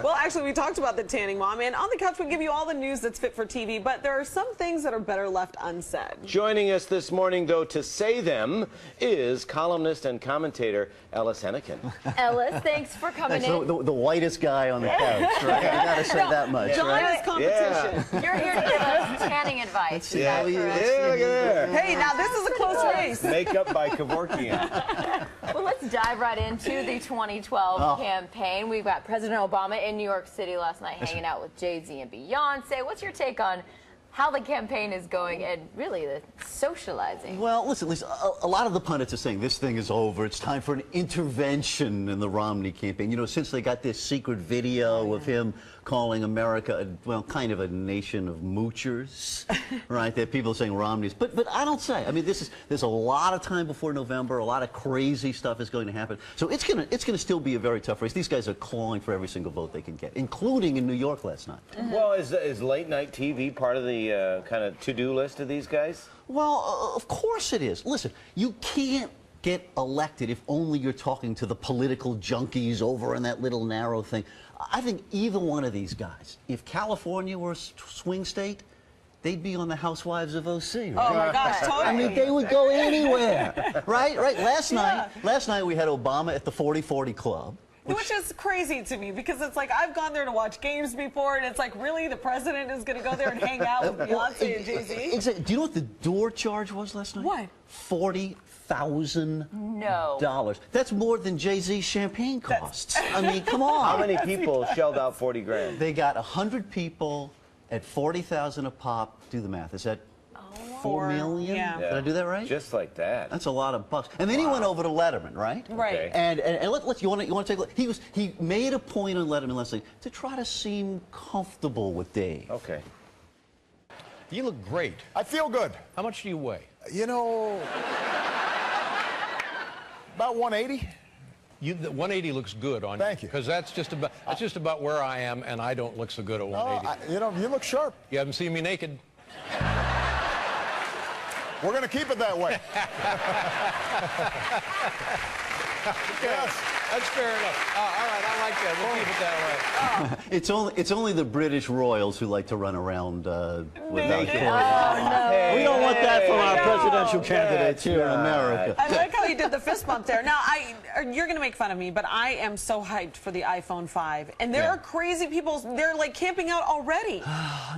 Well, actually, we talked about the tanning mom, and on the couch we give you all the news that's fit for TV, but there are some things that are better left unsaid. Joining us this morning, though, to say them is columnist and commentator Ellis Henican. Ellis, thanks for coming in. The whitest guy on the couch, right? I gotta say that much. John right? is competition. You're here to give us tanning advice. Is that correct? Yeah, look at there. Hey, now this is a close race. Makeup by Kevorkian. Well, let's dive right into the 2012 campaign. We've got President Obama in New York City last night hanging out with Jay-Z and Beyonce. What's your take on how the campaign is going and really the socializing? Well, listen, Lisa, a lot of the pundits are saying this thing is over. It's time for an intervention in the Romney campaign. You know, since they got this secret video of him calling America, well, kind of a nation of moochers, right? That people are saying Romney's. But I don't say. I mean, there's a lot of time before November. A lot of crazy stuff is going to happen. So it's gonna still be a very tough race. These guys are clawing for every single vote they can get, including in New York last night. Well, is late night TV part of the kind of to-do list of these guys? Well, of course it is. Listen, you can't get elected if only you're talking to the political junkies over in that little narrow thing. I think either one of these guys, if California were a swing state, they'd be on the Housewives of OC. Right? Oh my gosh, totally. I mean, they would go anywhere, right? Last night we had Obama at the 40-40 Club. Which is crazy to me because it's like I've gone there to watch games before, and it's like, really, the president is going to go there and hang out with Beyonce and Jay-Z? Exactly. Do you know what the door charge was last night? What? $40,000. No. That's more than Jay-Z's champagne costs. I mean, come on. How many people shelled out 40 grand? They got 100 people at $40,000 a pop. Do the math. Is that 4 million? Yeah. Did I do that right? Just like that. That's a lot of bucks. And then he went over to Letterman, right? Right. Okay. And you want to take a look. He made a point on Letterman last night to try to seem comfortable with Dave. Okay. You look great. I feel good. How much do you weigh? You know, about 180. The 180 looks good on Thank you. Because that's just about where I am, and I don't look so good at 180. You know, you look sharp. You haven't seen me naked. We're going to keep it that way. Yes. That's fair enough. All right, I like that. We'll keep it that way. It's only the British royals who like to run around without clothes. No. We don't want that from our presidential candidates here in America. I like how you did the fist bump there. Now, you're going to make fun of me, but I am so hyped for the iPhone 5. And there are crazy people, they're like camping out already.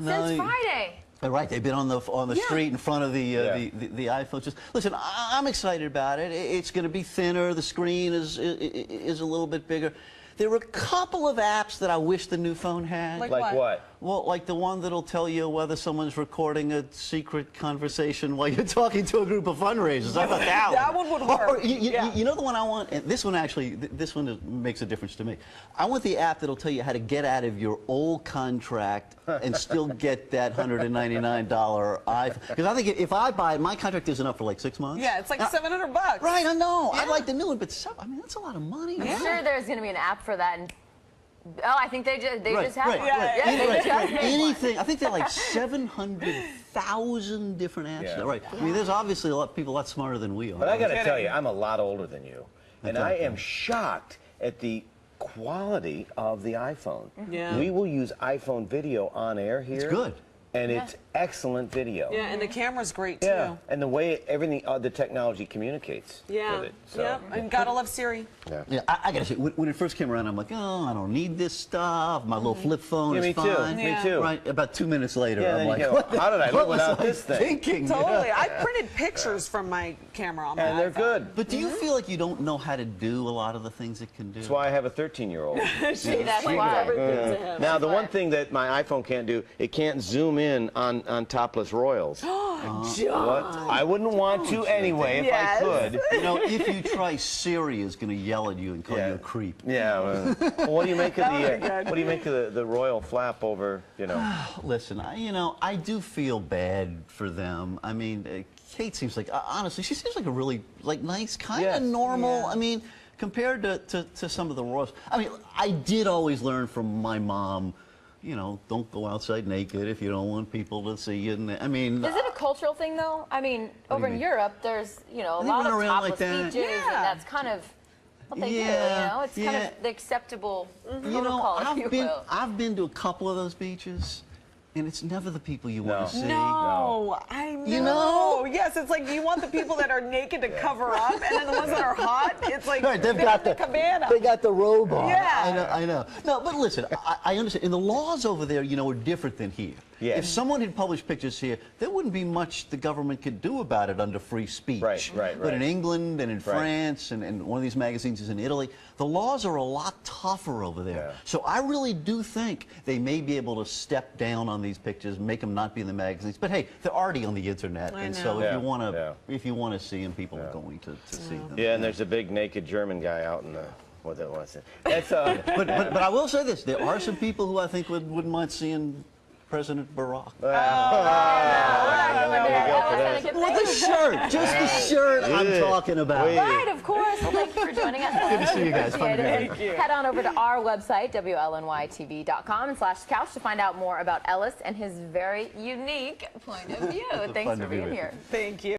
Since Friday. Right, they've been on the street in front of the iPhone. Just listen, I'm excited about it. It's going to be thinner. The screen is a little bit bigger. There were a couple of apps that I wish the new phone had. Like what? Well, like the one that'll tell you whether someone's recording a secret conversation while you're talking to a group of fundraisers. I thought that one would work. Or, you know the one I want? And this one actually, this one makes a difference to me. I want the app that'll tell you how to get out of your old contract and still get that $199 iPhone. Because I think if I buy it, my contract isn't up for like 6 months. Yeah, it's like $700. Right, I know. Yeah. I like the new one, but I mean, that's a lot of money. I'm sure there's going to be an app for that. And I think they just have one. Anything. I think they're like 700,000 different apps. Yeah. Right. I mean, there's obviously a lot of people a lot smarter than we are. But I got to tell you, I'm a lot older than you. And I am shocked at the quality of the iPhone. Yeah. We will use iPhone video on air here. It's good. And it's excellent video. Yeah, and the camera's great, too. Yeah, and the way everything, the technology communicates with it. So. Yeah, and gotta love Siri. Yeah, I gotta say, when it first came around, I'm like, oh, I don't need this stuff. My little flip phone is fine. Me too. Right, about 2 minutes later, I'm like, how did I live without this thing? Thinking? Totally. I printed pictures from my camera on my And they're iPhone. good. But do you feel like you don't know how to do a lot of the things it can do? That's why I have a 13-year-old. That's why. Now, the one thing that my iPhone can't do, it can't zoom in on topless royals. What? I wouldn't want to anyway if I could. You know, if you try, Siri is going to yell at you and call you a creep. Yeah. Well, what do you make of the royal flap over? You know. Listen, I do feel bad for them. I mean, Kate seems like, honestly, she seems like a really nice, kind of normal. I mean, compared to some of the royals. I mean, I did always learn from my mom. You know, don't go outside naked if you don't want people to see you. And, I mean, is it a cultural thing, though? I mean, over in Europe, there's, a lot of topless beaches, and that's kind of Well, they do, you know, it's kind of the acceptable protocol, if you will. I've been to a couple of those beaches, and it's never the people you want to see. No, I know. You know? Yes, it's like you want the people that are naked to cover up, and then the ones that are hot, it's like Right, they've got the cabana. They got the robe on. Yeah. I know. No, but listen, I understand. And the laws over there, you know, are different than here. Yeah. If someone had published pictures here, there wouldn't be much the government could do about it under free speech. Right. But in England and in France and one of these magazines is in Italy, the laws are a lot tougher over there. Yeah. So I really do think they may be able to step down on these pictures, make them not be in the magazines. But hey, they're already on the internet, I and know. so Yeah. if you want to see them, people are going to see them. Yeah, and there's a big naked German guy out in the. What that was. That's But I will say this: there are some people who I think wouldn't mind seeing President Barack. Well, Well, the shirt, just the shirt I'm talking about. right, of course. Well, thank you for joining us. Good to see you guys. Fun to Appreciate be it. here. Head on over to our website, WLNYTV.com/couch, to find out more about Ellis and his very unique point of view. Thanks Fun for to be being with you. here. Thank you.